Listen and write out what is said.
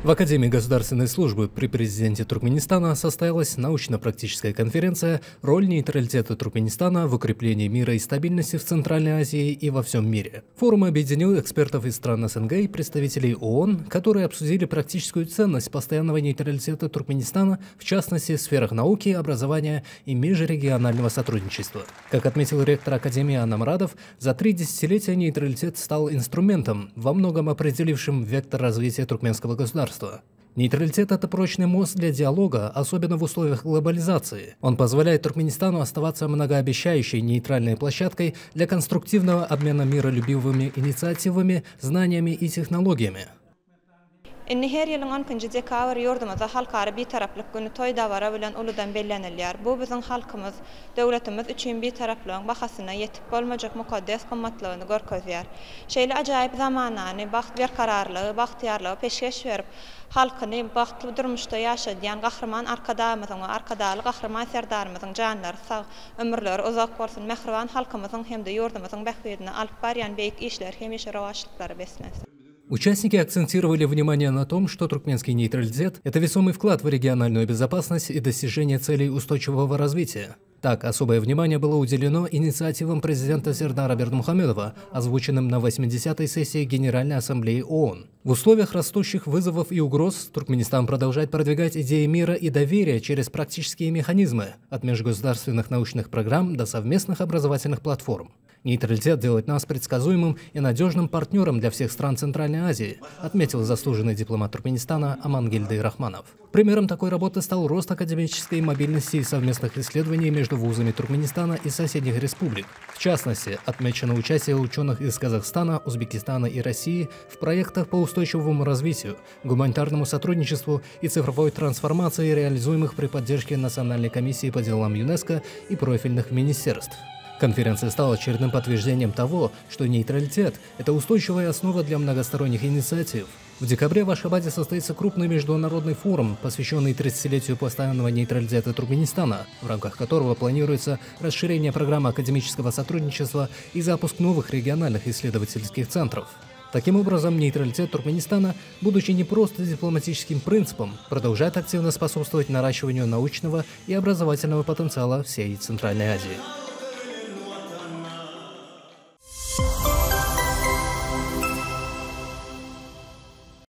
В Академии государственной службы при президенте Туркменистана состоялась научно-практическая конференция «Роль нейтралитета Туркменистана в укреплении мира и стабильности в Центральной Азии и во всем мире». Форум объединил экспертов из стран СНГ и представителей ООН, которые обсудили практическую ценность постоянного нейтралитета Туркменистана, в частности, в сферах науки, образования и межрегионального сотрудничества. Как отметил ректор Академии Анна Мрадов, за 3 десятилетия нейтралитет стал инструментом, во многом определившим вектор развития туркменского государства. Нейтралитет – это прочный мост для диалога, особенно в условиях глобализации. Он позволяет Туркменистану оставаться многообещающей нейтральной площадкой для конструктивного обмена миролюбивыми инициативами, знаниями и технологиями. Her yılın 12. kavar yurdumuzda halkara bir taraflık günü toy davara bilen uludan bellenilýär. Bu bizim halkymız, döwletimiz üçin bir taraflygyň bahasına yetip bolmajak mukaddes gymmatlygyny görkezýär. Şeýle ajaýyp zamanany, baht berkararlygy, bagtyarlygy peşkeş berip, halkyny bagtly durmuşda ýaşadýan gahrman arkadamyzyň, arkadaly gahrman serdarymyzyň janlary sag, ömürleri uzak bolsun, mehriban halkymyzyň hemde yurdumyzyň bähbedine alyp barýan beýik işler, hemişe rewaçlyklary beslensin. Участники акцентировали внимание на том, что туркменский нейтралитет – это весомый вклад в региональную безопасность и достижение целей устойчивого развития. Так, особое внимание было уделено инициативам президента Сердара Бердмухамедова, озвученным на 80-й сессии Генеральной Ассамблеи ООН. В условиях растущих вызовов и угроз Туркменистан продолжает продвигать идеи мира и доверия через практические механизмы, от межгосударственных научных программ до совместных образовательных платформ. Нейтралитет делает нас предсказуемым и надежным партнером для всех стран Центральной Азии, отметил заслуженный дипломат Туркменистана Амангельды Рахманов. Примером такой работы стал рост академической мобильности и совместных исследований между вузами Туркменистана и соседних республик. В частности, отмечено участие ученых из Казахстана, Узбекистана и России в проектах по устойчивому развитию, гуманитарному сотрудничеству и цифровой трансформации, реализуемых при поддержке Национальной комиссии по делам ЮНЕСКО и профильных министерств. Конференция стала очередным подтверждением того, что нейтралитет – это устойчивая основа для многосторонних инициатив. В декабре в Ашхабаде состоится крупный международный форум, посвященный 30-летию постоянного нейтралитета Туркменистана, в рамках которого планируется расширение программы академического сотрудничества и запуск новых региональных исследовательских центров. Таким образом, нейтралитет Туркменистана, будучи не просто дипломатическим принципом, продолжает активно способствовать наращиванию научного и образовательного потенциала всей Центральной Азии.